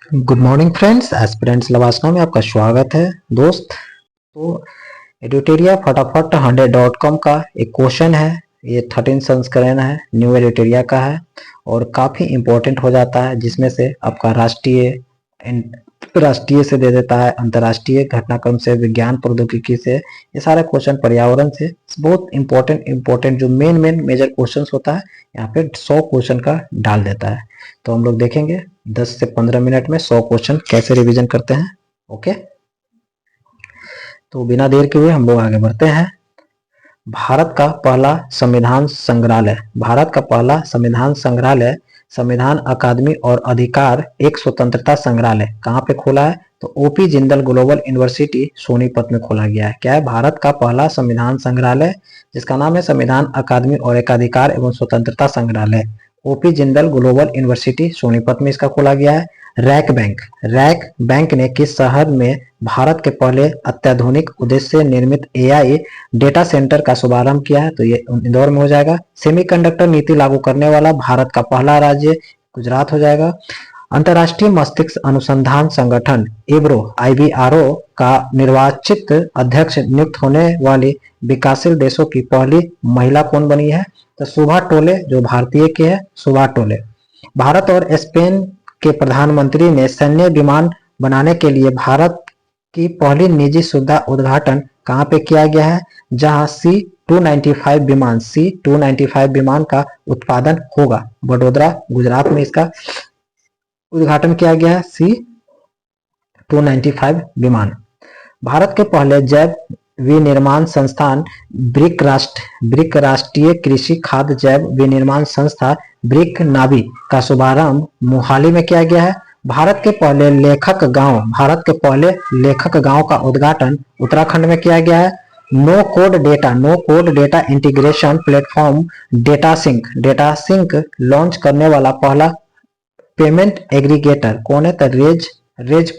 Good morning friends, aspirants लवासना में आपका स्वागत है दोस्त। तो एडिटोरिया फटाफट 100.com का एक क्वेश्चन है। ये 13 संस्करण है, न्यू एडिटोरिया का है और काफ़ी इम्पोर्टेंट हो जाता है, जिसमें से आपका राष्ट्रीय से दे देता है, अंतर्राष्ट्रीय घटनाक्रम से, विज्ञान प्रौद्योगिकी से, ये सारे क्वेश्चन पर्यावरण से। बहुत इम्पोर्टेंट जो मेन मेजर क्वेश्चन होता है यहाँ पे 100 क्वेश्चन का डाल देता है। तो हम लोग देखेंगे 10 से 15 मिनट में 100 क्वेश्चन कैसे रिवीजन करते हैं। ओके, तो बिना देर के हुए हम लोग आगे बढ़ते हैं। भारत का पहला संविधान संग्रहालय, भारत का पहला संविधान संग्रहालय संविधान अकादमी और अधिकार एक स्वतंत्रता संग्रहालय कहाँ पे खोला है? तो OP Jindal global university Sonipat में खोला गया है। क्या है? भारत का पहला संविधान संग्रहालय जिसका नाम है संविधान अकादमी और एकाधिकार एवं स्वतंत्रता संग्रहालय, OP Jindal global university Sonipat में इसका खोला गया है। रैक बैंक ने किस शहर में भारत के पहले अत्याधुनिक उद्देश्य निर्मित एआई डेटा सेंटर का शुभारंभ किया है? तो ये इंदौर में हो जाएगा। सेमीकंडक्टर नीति लागू करने वाला भारत का पहला राज्य गुजरात हो जाएगा। अंतर्राष्ट्रीय मस्तिष्क अनुसंधान संगठन IBRO का निर्वाचित अध्यक्ष नियुक्त होने वाली विकासशील देशों की पहली महिला कौन बनी है? तो सुभा टोले, जो भारतीय के है, सुभा टोले। भारत और स्पेन के प्रधानमंत्री ने सैन्य विमान बनाने के लिए भारत की पहली निजी सुविधा उद्घाटन कहाँ पे किया गया है? जहां C-295 विमान का उत्पादन होगा। वडोदरा गुजरात में इसका उद्घाटन किया गया है, C-295 विमान। भारत के पहले जैव विनिर्माण संस्थान ब्रिक राष्ट्रीय कृषि खाद्य जैव विनिर्माण संस्था ब्रिक नावी का शुभारंभ मोहाली में किया गया है। भारत के पहले लेखक गांव का उद्घाटन उत्तराखंड में किया गया है। No code data integration platform data sync launch करने वाला पहला पेमेंट एग्रीगेटर कौन है? तो रेज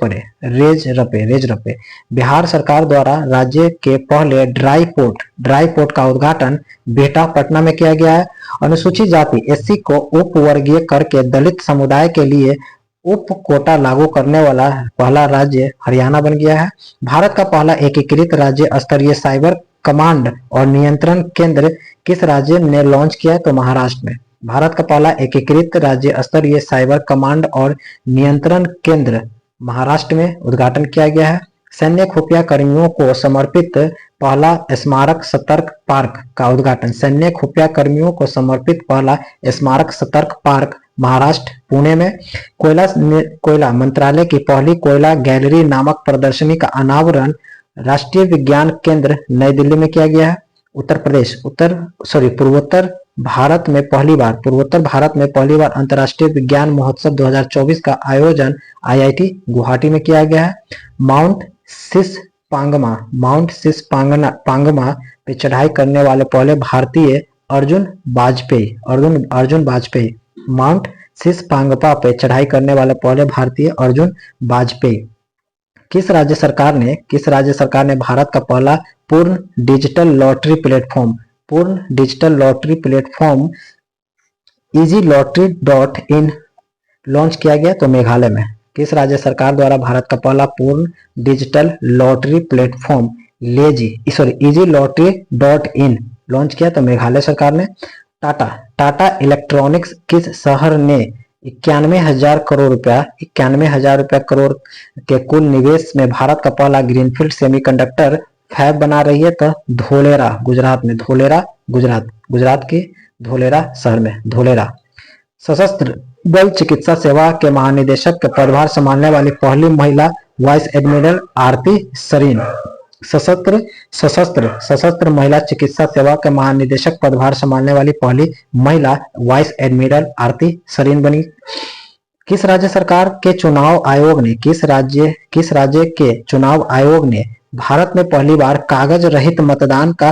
रपे। बिहार सरकार द्वारा राज्य के पहले ड्राई पोर्ट का उद्घाटन बिहटा पटना में किया गया है। अनुसूचित जाति SC को उप वर्गीय करके दलित समुदाय के लिए उप कोटा लागू करने वाला पहला राज्य हरियाणा बन गया है। भारत का पहला एकीकृत राज्य स्तरीय साइबर कमांड और नियंत्रण केंद्र किस राज्य ने लॉन्च किया है? तो महाराष्ट्र में। भारत का पहला एकीकृत राज्य स्तरीय साइबर कमांड और नियंत्रण केंद्र महाराष्ट्र में उद्घाटन किया गया है। सैन्य खुफिया कर्मियों को समर्पित पहला स्मारक सतर्क पार्क का उद्घाटन, सैन्य खुफिया कर्मियों को समर्पित पहला स्मारक सतर्क पार्क महाराष्ट्र पुणे में। कोयला मंत्रालय की पहली कोयला गैलरी नामक प्रदर्शनी का अनावरण राष्ट्रीय विज्ञान केंद्र नई दिल्ली में किया गया है। पूर्वोत्तर भारत में पहली बार अंतर्राष्ट्रीय विज्ञान महोत्सव 2024 का आयोजन IIT गुवाहाटी में किया गया है। माउंट सिस पांगमा पे चढ़ाई करने वाले पहले भारतीय अर्जुन वाजपेयी। माउंट सिस पांगमा पे चढ़ाई करने वाले पहले भारतीय अर्जुन वाजपेयी। किस राज्य सरकार ने भारत का पहला पूर्ण digital lottery platform EasyLottery.in launch किया गया? तो मेघालय में। किस राज्य सरकार द्वारा भारत का पहला पूर्ण digital lottery platform EasyLottery.in launch किया? तो मेघालय सरकार ने। टाटा इलेक्ट्रॉनिक्स किस शहर ने 91,000 करोड़ के कुल निवेश में भारत का पहला ग्रीनफील्ड सेमीकंडक्टर फैब बना रही है? तो धोलेरा गुजरात में। गुजरात के धोलेरा शहर में। सशस्त्र बल चिकित्सा सेवा के महानिदेशक के पदभार संभालने वाली पहली महिला वाइस एडमिरल आरती सरीन। सशस्त्र महिला चिकित्सा सेवा के महानिदेशक पदभार संभालने वाली पहली महिला वाइस एडमिरल आरती सरीन बनी। किस राज्य के चुनाव आयोग ने भारत में पहली बार कागज रहित मतदान का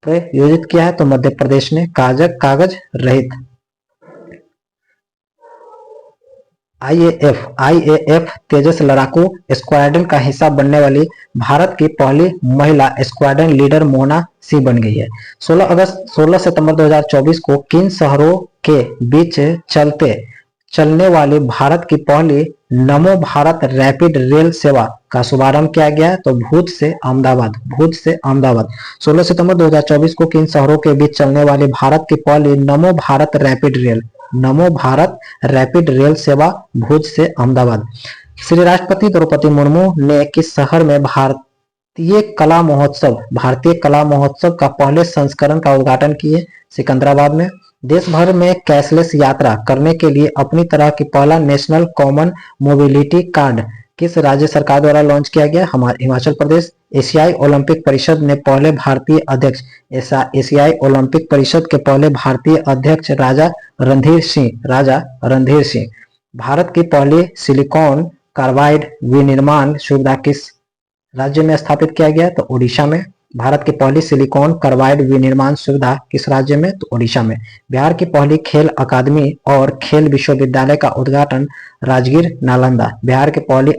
प्रयोजित किया है? तो मध्य प्रदेश ने। कागज रहित। IAF तेजस लड़ाकू स्क्वाड्रन का हिस्सा बनने वाली भारत की पहली महिला स्क्वाड्रन लीडर मोना सी बन गई है। 16 सितंबर 2024 को किन शहरों के बीच चलने वाली भारत की पहली नमो भारत रैपिड रेल सेवा का शुभारंभ किया गया है? तो भुज से अहमदाबाद, भुज से अहमदाबाद। 16 सितंबर 2024 को किन शहरों के बीच चलने वाली भारत की पहली नमो भारत रैपिड रेल, नमो भारत रैपिड रेल सेवा भुज से अहमदाबाद। श्री राष्ट्रपति द्रौपदी मुर्मू ने किस शहर में भारतीय कला महोत्सव का पहले संस्करण का उद्घाटन किए? सिकंदराबाद में। देश भर में कैशलेस यात्रा करने के लिए अपनी तरह की पहला नेशनल कॉमन मोबिलिटी कार्ड किस राज्य सरकार द्वारा लॉन्च किया गया? हमारे हिमाचल प्रदेश। एशियाई ओलंपिक परिषद ने पहले भारतीय अध्यक्ष, एशियाई ओलंपिक परिषद के पहले भारतीय अध्यक्ष राजा रणधीर सिंह। भारत की पहली सिलिकॉन कार्बाइड विनिर्माण सुविधा किस राज्य में स्थापित किया गया? तो ओडिशा में। भारत की पहली सिलिकॉन कार्बाइड विनिर्माण सुविधा किस राज्य में? तो ओडिशा में। बिहार की पहली खेल अकादमी और खेल विश्वविद्यालय का उद्घाटन राजगीर नालंदा। बिहार की पहली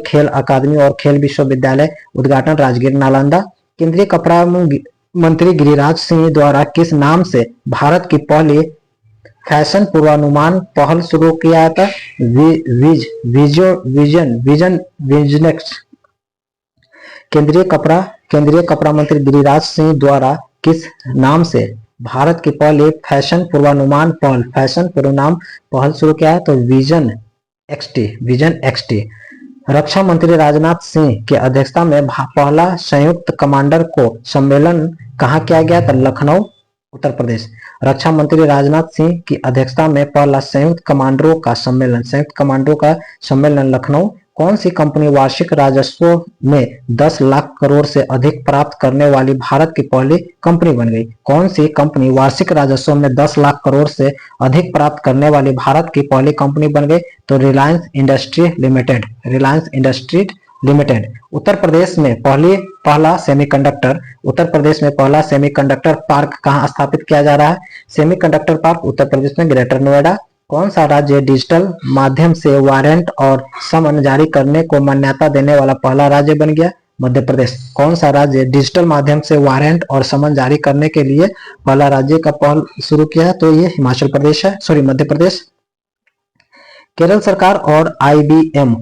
खेल अकादमी और खेल विश्वविद्यालय उद्घाटन राजगीर नालंदा। केंद्रीय कपड़ा मंत्री गिरिराज सिंह द्वारा किस नाम से भारत की पहली फैशन पूर्वानुमान पहल शुरू किया था? विजनेक्स। केंद्रीय कपड़ा मंत्री गिरिराज सिंह द्वारा किस नाम से भारत की पहली फैशन पूर्वानुमान पहल शुरू किया है? तो विजन एक्सटी। रक्षा मंत्री राजनाथ सिंह की अध्यक्षता में पहला संयुक्त कमांडर को सम्मेलन कहाँ किया गया? तो लखनऊ, उत्तर प्रदेश। रक्षा मंत्री राजनाथ सिंह की अध्यक्षता में पहला संयुक्त कमांडरों का सम्मेलन लखनऊ। कौन सी कंपनी वार्षिक राजस्व में 10 लाख करोड़ से अधिक प्राप्त करने वाली भारत की पहली कंपनी बन गई? कौन सी कंपनी वार्षिक राजस्व में 10 लाख करोड़ से अधिक प्राप्त करने वाली भारत की पहली कंपनी बन गई? तो रिलायंस इंडस्ट्री लिमिटेड। उत्तर प्रदेश में पहला सेमीकंडक्टर पार्क कहाँ स्थापित किया जा रहा है? सेमीकंडक्टर पार्क उत्तर प्रदेश में ग्रेटर नोएडा। कौन सा राज्य डिजिटल माध्यम से वारंट और समन जारी करने को मान्यता देने वाला पहला राज्य बन गया? मध्य प्रदेश। कौन सा राज्य डिजिटल माध्यम से वारंट और समन जारी करने के लिए पहला राज्य का पहल शुरू किया है? तो ये हिमाचल प्रदेश है, मध्य प्रदेश। केरल सरकार और आईबीएम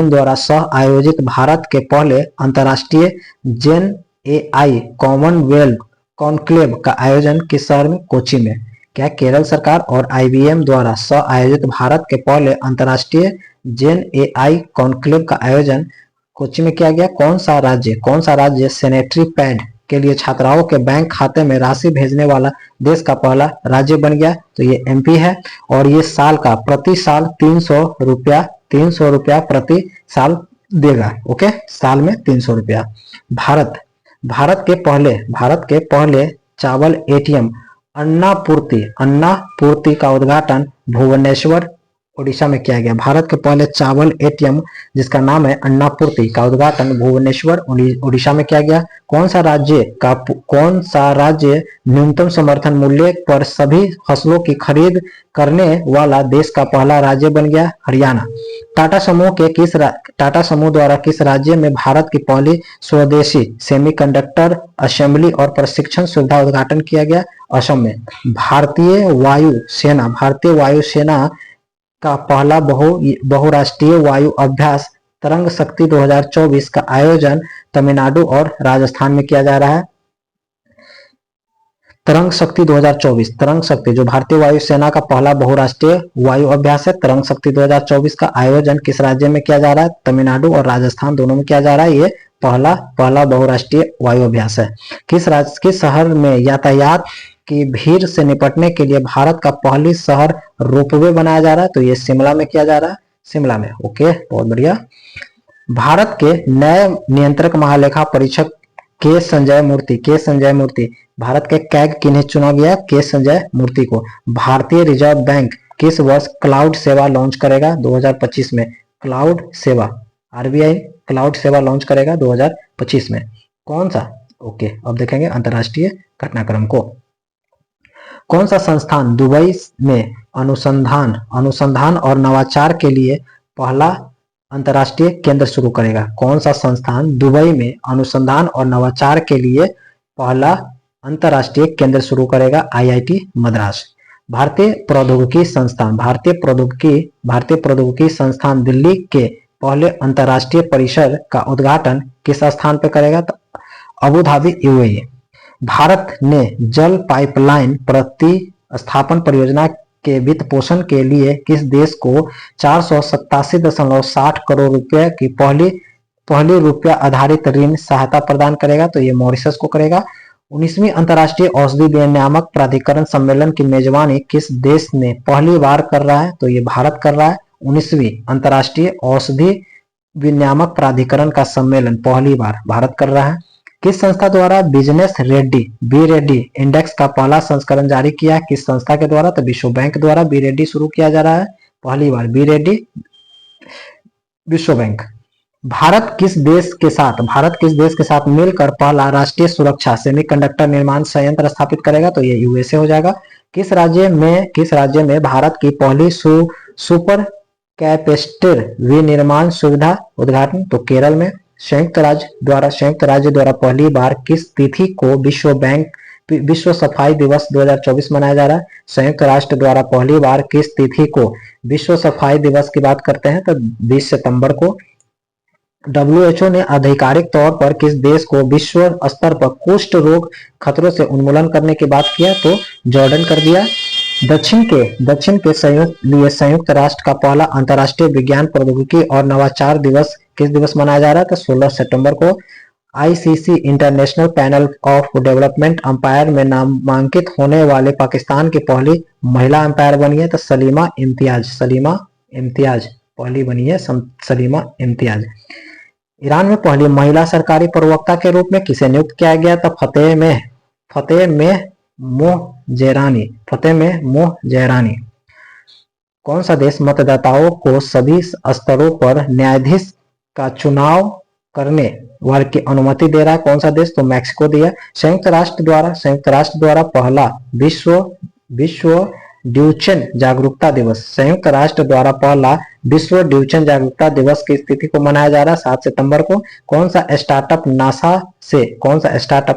द्वारा सह आयोजित भारत के पहले अंतर्राष्ट्रीय जेन एआई कॉमनवेल्थ कॉन्क्लेव का आयोजन किस शहर में? कोच्चि में। क्या केरल सरकार और आईबीएम द्वारा सह आयोजित भारत के पहले अंतर्राष्ट्रीय जेन एआई कॉन्क्लेव का आयोजन कोच्चि में किया गया? कौन सा राज्य सैनिटरी पैड के लिए छात्राओं के बैंक खाते में राशि भेजने वाला देश का पहला राज्य बन गया? तो ये एमपी है। और ये प्रति साल 300 रुपया प्रति साल देगा। ओके, साल में 300 रुपया। भारत के पहले चावल एटीएम अन्नापूर्ति का उद्घाटन भुवनेश्वर, ओडिशा में किया गया। भारत के पहले चावल एटीएम जिसका नाम है अन्नापूर्ति का उद्घाटन भुवनेश्वर, ओडिशा में किया गया। कौन सा राज्य न्यूनतम समर्थन मूल्य पर सभी फसलों की खरीद करने वाला देश का पहला राज्य बन गया? हरियाणा। टाटा समूह द्वारा किस राज्य में भारत की पहली स्वदेशी सेमीकंडक्टर असेंबली और प्रशिक्षण सुविधा उद्घाटन किया गया? असम में। भारतीय वायुसेना का पहला बहुराष्ट्रीय वायु अभ्यास तरंग शक्ति 2024 का आयोजन तमिलनाडु और राजस्थान में किया जा रहा है। तरंग शक्ति 2024 जो भारतीय वायुसेना का पहला बहुराष्ट्रीय वायु अभ्यास है, तरंग शक्ति 2024 का आयोजन किस राज्य में किया जा रहा है? तमिलनाडु और राजस्थान दोनों में किया जा रहा है। ये पहला बहुराष्ट्रीय वायु अभ्यास है। किस शहर में यातायात की भीड़ से निपटने के लिए भारत का पहली शहर रोपवे बनाया जा रहा है? तो ये शिमला में किया जा रहा है, शिमला में। ओके, बहुत बढ़िया। भारत के नए नियंत्रक महालेखा परीक्षक के संजय मूर्ति, भारत के कैग किन्हें चुना गया? के संजय मूर्ति को। भारतीय रिजर्व बैंक किस वर्ष क्लाउड सेवा लॉन्च करेगा? 2025 में। क्लाउड सेवा, आरबीआई क्लाउड सेवा लॉन्च करेगा 2025 में। कौन सा? ओके, अब देखेंगे अंतरराष्ट्रीय घटनाक्रम को। कौन सा संस्थान दुबई में अनुसंधान और नवाचार के लिए पहला अंतरराष्ट्रीय केंद्र शुरू करेगा? कौन सा संस्थान दुबई में अनुसंधान और नवाचार के लिए पहला अंतरराष्ट्रीय केंद्र शुरू करेगा? आईआईटी मद्रास। भारतीय प्रौद्योगिकी संस्थान दिल्ली के पहले अंतर्राष्ट्रीय परिसर का उद्घाटन किस स्थान पर करेगा? तो अबू धाबी, यूएई। भारत ने जल पाइपलाइन प्रतिस्थापन परियोजना के वित्त पोषण के लिए किस देश को 487.60 करोड़ रुपए की पहली रुपया आधारित ऋण सहायता प्रदान करेगा? तो ये मॉरिशस को करेगा। 19वीं अंतर्राष्ट्रीय औषधि विनियामक प्राधिकरण सम्मेलन की मेजबानी किस देश ने पहली बार कर रहा है? तो ये भारत कर रहा है। 19वीं अंतर्राष्ट्रीय औषधि विनियामक प्राधिकरण का सम्मेलन पहली बार भारत कर रहा है। किस संस्था द्वारा बिजनेस रेड्डी इंडेक्स का पहला संस्करण जारी किया? किस संस्था के द्वारा? तो विश्व बैंक द्वारा बी रेड्डी शुरू किया जा रहा है पहली बार, बी रेड्डी, विश्व बैंक। भारत किस देश के साथ मिलकर पहला राष्ट्रीय सुरक्षा सेमीकंडक्टर निर्माण संयंत्र स्थापित करेगा? तो ये यूएसए हो जाएगा। किस राज्य में भारत की पहली सुपर कैपेसिटर विनिर्माण सुविधा उद्घाटन? तो केरल में। संयुक्त राज्य द्वारा पहली बार किस तिथि को विश्व सफाई दिवस 2024 मनाया जा रहा है? संयुक्त राष्ट्र द्वारा पहली बार किस तिथि को विश्व सफाई दिवस की बात करते हैं? तो 20 सितंबर को। WHO ने आधिकारिक तौर पर किस देश को विश्व स्तर पर कुष्ठ रोग खतरों से उन्मूलन करने की बात किया? तो जॉर्डन कर दिया। दक्षिण के संयुक्त राष्ट्र का पहला अंतर्राष्ट्रीय विज्ञान प्रौद्योगिकी और नवाचार दिवस किस दिवस मनाया जा रहा है? तो 16 सितंबर को। ICC international panel of development umpire में नामांकित होने वाले पाकिस्तान की पहली महिला अंपायर बनी है? तो सलीमा इम्तियाज पहली बनी है, सलीमा इम्तियाज। ईरान में पहली महिला सरकारी प्रवक्ता के रूप में किसे नियुक्त किया गया? तो फतेह मोहजेरानी। कौन सा देश मतदाताओं को सभी स्तरों पर न्यायाधीश का चुनाव करने वाले की अनुमति दे रहा है? कौन सा देश? तो मैक्सिको दिया। संयुक्त राष्ट्र द्वारा पहला विश्व ड्यूचेन जागरूकता दिवस, संयुक्त राष्ट्र द्वारा पहला विश्व ड्यूचेन जागरूकता दिवस की स्थिति को मनाया जा रहा है 7 सितंबर को। कौन सा स्टार्टअप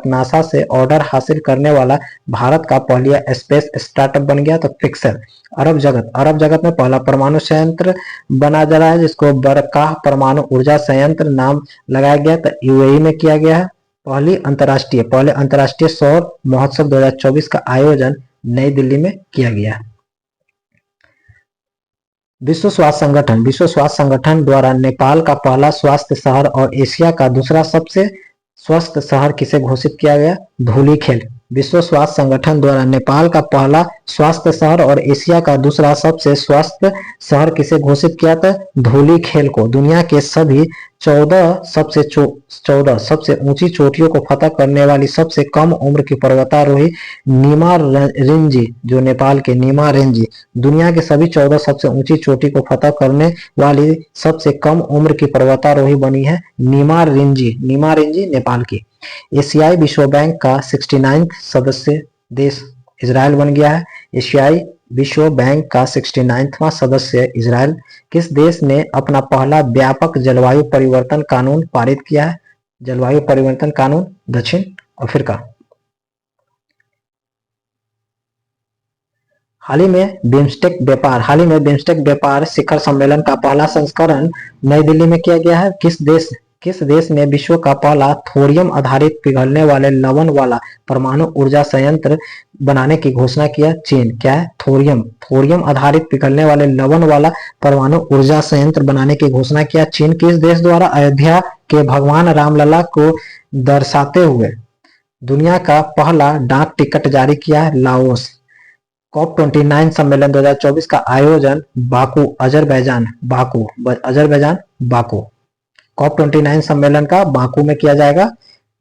नासा से ऑर्डर हासिल करने वाला भारत का पहला स्पेस स्टार्टअप बन गया? तो पिक्सर। अरब जगत में पहला परमाणु संयंत्र बना जा रहा है जिसको बरकाह परमाणु ऊर्जा संयंत्र नाम लगाया गया, तो यूएई में किया गया है। पहले अंतर्राष्ट्रीय सौर महोत्सव 2024 का आयोजन नई दिल्ली में किया गया। विश्व स्वास्थ्य संगठन द्वारा नेपाल का पहला स्वास्थ्य शहर और एशिया का दूसरा सबसे स्वस्थ शहर किसे घोषित किया गया? धूलीखेल। विश्व स्वास्थ्य संगठन द्वारा नेपाल का पहला स्वास्थ्य शहर और एशिया का दूसरा सबसे स्वस्थ शहर किसे घोषित किया था? धूलीखेल को। दुनिया के सभी 14 सबसे ऊंची चोटियों को फतह करने वाली सबसे कम उम्र की पर्वतारोही नीमा रेंजी, जो नेपाल के नीमा रेंजी, दुनिया के सभी 14 सबसे ऊंची चोटी को फतह करने वाली सबसे कम उम्र की पर्वतारोही बनी है नीमा रेंजी नेपाल की। एशियाई विश्व बैंक का 69वां सदस्य देश इजराइल बन गया है। एशियाई विश्व बैंक का 69वां सदस्य इजराइल। किस देश ने अपना पहला व्यापक जलवायु परिवर्तन कानून पारित किया है? जलवायु परिवर्तन कानून दक्षिण अफ्रीका। हाल ही में बिम्स्टेक व्यापार शिखर सम्मेलन का पहला संस्करण नई दिल्ली में किया गया है। किस देश ने विश्व का पहला थोरियम आधारित पिघलने वाले लवण वाला परमाणु ऊर्जा संयंत्र बनाने की घोषणा किया? चीन। क्या है? थोरियम आधारित पिघलने वाले लवण वाला परमाणु ऊर्जा संयंत्र बनाने की घोषणा किया चीन। किस देश द्वारा अयोध्या के भगवान रामलला को दर्शाते हुए दुनिया का पहला डाक टिकट जारी किया है? लाओस। COP29 सम्मेलन 2024 का आयोजन बाकू, अजरबैजान। COP29 सम्मेलन का बाकू में किया जाएगा।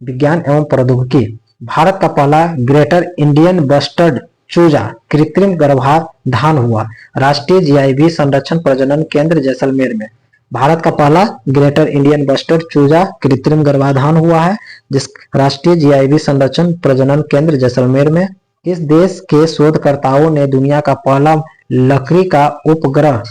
विज्ञान एवं प्रौद्योगिकी। भारत का पहला ग्रेटर इंडियन बस्टर्ड चूजा कृत्रिम गर्भाधान हुआ राष्ट्रीय GIB संरक्षण प्रजनन केंद्र जैसलमेर में। भारत का पहला ग्रेटर इंडियन बस्टर्ड चूजा कृत्रिम गर्भाधान हुआ है जिस राष्ट्रीय GIB संरक्षण प्रजनन केंद्र जैसलमेर में। किस देश के शोधकर्ताओं ने दुनिया का पहला लकड़ी का उपग्रह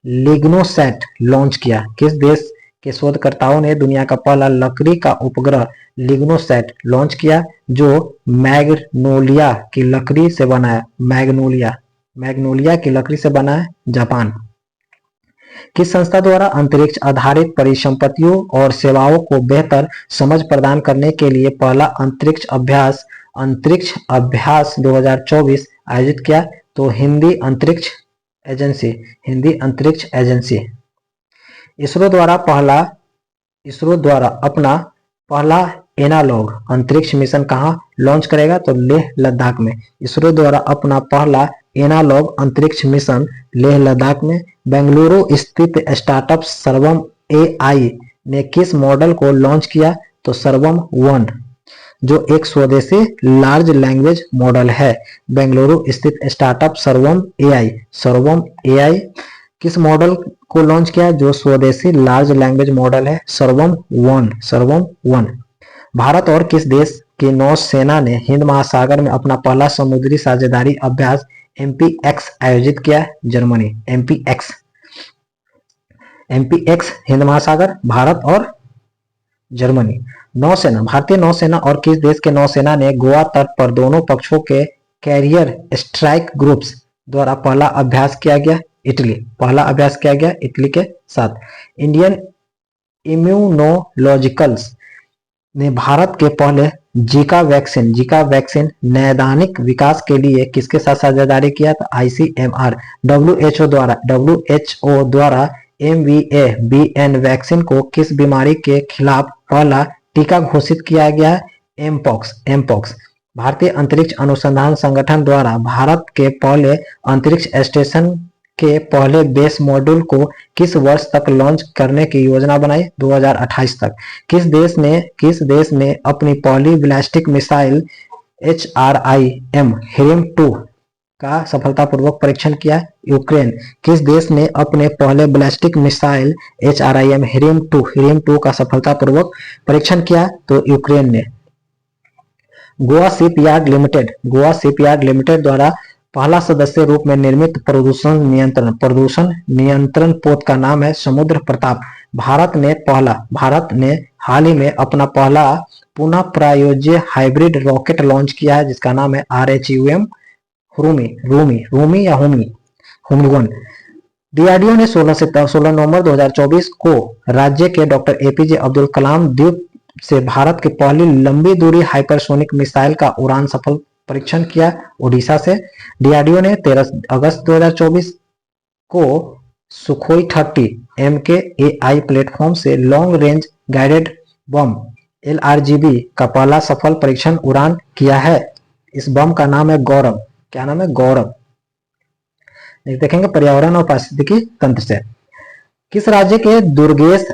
लिग्नोसैट लॉन्च किया? किस देश के शोधकर्ताओं ने दुनिया का पहला लकड़ी का उपग्रह लिग्नोसैट लॉन्च किया जो मैग्नोलिया की लकड़ी से बना है? मैग्नोलिया मैग्नोलिया की लकड़ी से बना है, जापान। किस संस्था द्वारा अंतरिक्ष आधारित परिसंपत्तियों और सेवाओं को बेहतर समझ प्रदान करने के लिए पहला अंतरिक्ष अभ्यास 2024 आयोजित किया? तो हिंदी अंतरिक्ष एजेंसी। इसरो द्वारा अपना पहला एनालॉग अंतरिक्ष मिशन कहाँ लॉन्च करेगा? तो लेह लद्दाख में। इसरो द्वारा अपना पहला एनालॉग अंतरिक्ष मिशन लेह लद्दाख में। बेंगलुरु स्थित स्टार्टअप सर्वम एआई ने किस मॉडल को लॉन्च किया? तो सर्वम वन, जो एक स्वदेशी लार्ज लैंग्वेज मॉडल है। बेंगलुरु स्थित स्टार्टअप सर्वम एआई किस मॉडल को लॉन्च किया? जो स्वदेशी लार्ज लैंग्वेज मॉडल है, सर्वम वन। भारत और किस देश की नौसेना ने हिंद महासागर में अपना पहला समुद्री साझेदारी अभ्यास MPX आयोजित किया? जर्मनी। MPX हिंद महासागर, भारत और जर्मनी। नौसेना, भारतीय नौसेना और किस देश के नौसेना ने गोवा तट पर दोनों पक्षों के कैरियर स्ट्राइक ग्रुप्स द्वारा पहला अभ्यास किया गया? इटली के साथ। इंडियन इम्यूनोलॉजिकल्स ने भारत के पहले जीका वैक्सीन नैदानिक विकास के लिए किसके साथ साझेदारी किया था? ICMR। WHO द्वारा MVA-BN वैक्सीन को किस बीमारी के खिलाफ पहला टीका घोषित किया गया है? एमपॉक्स। भारतीय अंतरिक्ष अनुसंधान संगठन द्वारा भारत के पहले अंतरिक्ष स्टेशन के पहले बेस मॉड्यूल को किस वर्ष तक लॉन्च करने की योजना बनाई? 2028 तक। किस देश ने अपनी पहली बैलिस्टिक मिसाइल HRIM HIRM-2 का सफलतापूर्वक परीक्षण किया? यूक्रेन। किस देश ने अपने पहले बैलिस्टिक मिसाइल HRIM HIRM-2 का सफलतापूर्वक परीक्षण किया? तो यूक्रेन ने। गोवा शिपयार्ड लिमिटेड द्वारा पहला सदस्य रूप में निर्मित प्रदूषण नियंत्रण पोत का नाम है समुद्र प्रताप। भारत ने हाल ही में अपना पहला पुनः प्रायोज्य हाइब्रिड रॉकेट लॉन्च किया है, जिसका नाम है RHUM रूमी-1। डीआरडीओ ने 16 नवंबर 2024 को राज्य के डॉक्टर APJ अब्दुल कलाम द्वीप से भारत की पहली लंबी दूरी हाइपरसोनिक मिसाइल का उड़ान सफल परीक्षण किया, ओडिशा से। डीआरडीओ ने 13 अगस्त 2024 को सुखोई 30 MKAI प्लेटफॉर्म से long range guided bomb LRGB का पहला सफल परीक्षण उड़ान किया है। इस बम का नाम है गौरव। क्या नाम है? गौरव। देखेंगे पर्यावरण और पारिस्थितिकी तंत्र से। किस राज्य के दुर्गेश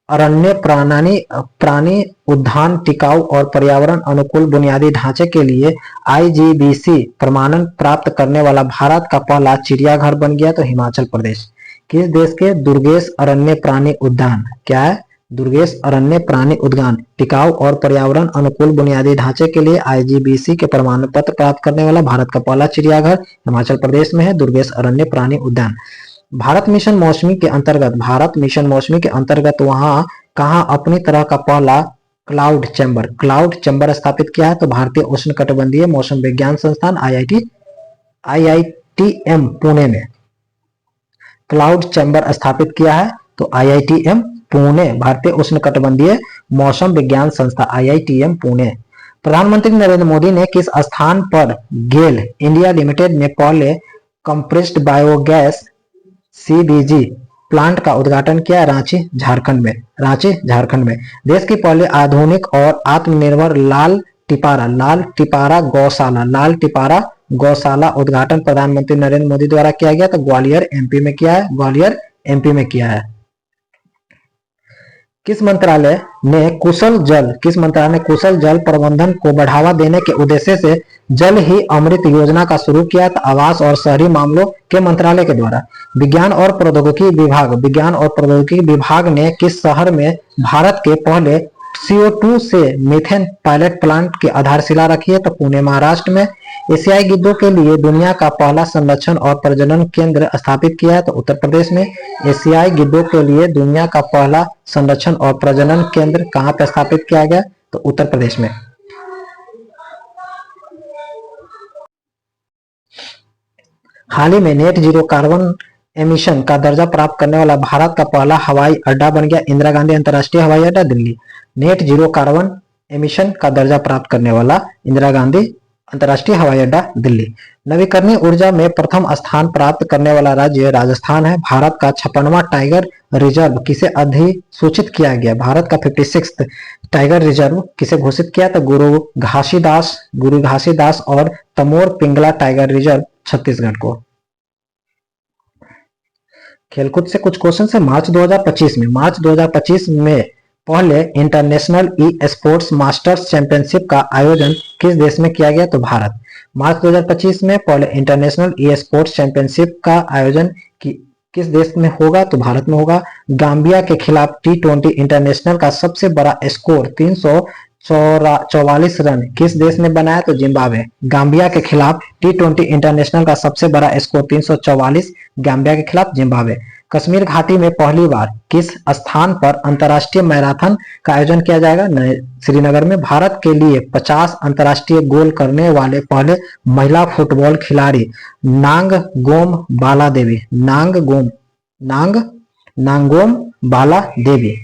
अरण्य प्राणी उद्यान टिकाऊ और पर्यावरण अनुकूल बुनियादी ढांचे के लिए IGBC प्रमाणन प्राप्त करने वाला भारत का पहला चिड़ियाघर बन गया? तो हिमाचल प्रदेश। किस देश के दुर्गेश अरण्य प्राणी उद्यान, क्या है? दुर्गेश अरण्य प्राणी उद्यान टिकाऊ और पर्यावरण अनुकूल बुनियादी ढांचे के लिए IGBC के प्रमाण पत्र प्राप्त करने वाला भारत का पहला चिड़ियाघर हिमाचल प्रदेश में है, दुर्गेश अरण्य प्राणी उद्यान। भारत मिशन मौसमी के अंतर्गत वहां कहां अपनी तरह का पहला क्लाउड चैम्बर स्थापित किया है? तो भारतीय उष्णकटिबंधीय मौसम विज्ञान संस्थान IITM पुणे में क्लाउड चैम्बर स्थापित किया है। तो IITM पुणे, भारतीय उष्णकटिबंधीय मौसम विज्ञान संस्था IITM पुणे। प्रधानमंत्री नरेंद्र मोदी ने किस स्थान पर गेल इंडिया लिमिटेड में पहले कंप्रेस्ड बायोगैस CBG प्लांट का उद्घाटन किया? रांची झारखंड में। देश की पहले आधुनिक और आत्मनिर्भर लाल टिपारा गौशाला उद्घाटन प्रधानमंत्री नरेंद्र मोदी द्वारा किया गया? तो ग्वालियर MP में किया है। किस मंत्रालय ने कुशल जल प्रबंधन को बढ़ावा देने के उद्देश्य से जल ही अमृत योजना का शुरू किया? तो आवास और शहरी मामलों के मंत्रालय के द्वारा। विज्ञान और प्रौद्योगिकी विभाग ने किस शहर में भारत के पहले CO2 से मीथेन पायलट प्लांट की आधारशिला रखी है? तो पुणे, महाराष्ट्र में। एशियाई गिद्धों के लिए दुनिया का पहला संरक्षण और प्रजनन केंद्र स्थापित किया है? तो उत्तर प्रदेश में। एशियाई गिद्धों के लिए दुनिया का पहला संरक्षण और प्रजनन केंद्र कहां पर स्थापित किया गया? तो उत्तर प्रदेश में। हाल ही में नेट जीरो कार्बन एमिशन का दर्जा प्राप्त करने वाला भारत का पहला हवाई अड्डा बन गया इंदिरा गांधी अंतर्राष्ट्रीय हवाई अड्डा Delhi. Net zero carbon emission का दर्जा प्राप्त करने वाला इंदिरा गांधी अंतर्राष्ट्रीय हवाई अड्डा दिल्ली। नवीकरणीय ऊर्जा में प्रथम स्थान प्राप्त करने वाला राज्य राजस्थान है। भारत का 56वां टाइगर रिजर्व किसे अधिसूचित किया गया? भारत का 56th टाइगर रिजर्व किसे घोषित किया? तो गुरु घासीदास और तमोर पिंगला टाइगर रिजर्व छत्तीसगढ़ को। खेलकूद से कुछ क्वेश्चन है। मार्च 2025 में पहले international e sports masters championship का आयोजन किस देश में किया गया? तो भारत। मार्च 2025 में पहले इंटरनेशनल ई स्पोर्ट्स चैंपियनशिप का आयोजन किस देश में होगा? तो भारत में होगा। गाम्बिया के खिलाफ T20 इंटरनेशनल का सबसे बड़ा स्कोर 344 रन किस देश ने बनाया? तो जिम्बाब्वे। गाम्बिया के खिलाफ T20 इंटरनेशनल का सबसे बड़ा स्कोर 344 गाम्बिया के खिलाफ जिम्बाब्वे। कश्मीर घाटी में पहली बार किस स्थान पर अंतर्राष्ट्रीय मैराथन का आयोजन किया जाएगा? श्रीनगर में। भारत के लिए 50 अंतर्राष्ट्रीय गोल करने वाले पहले महिला फुटबॉल खिलाड़ी नांगोम बाला देवी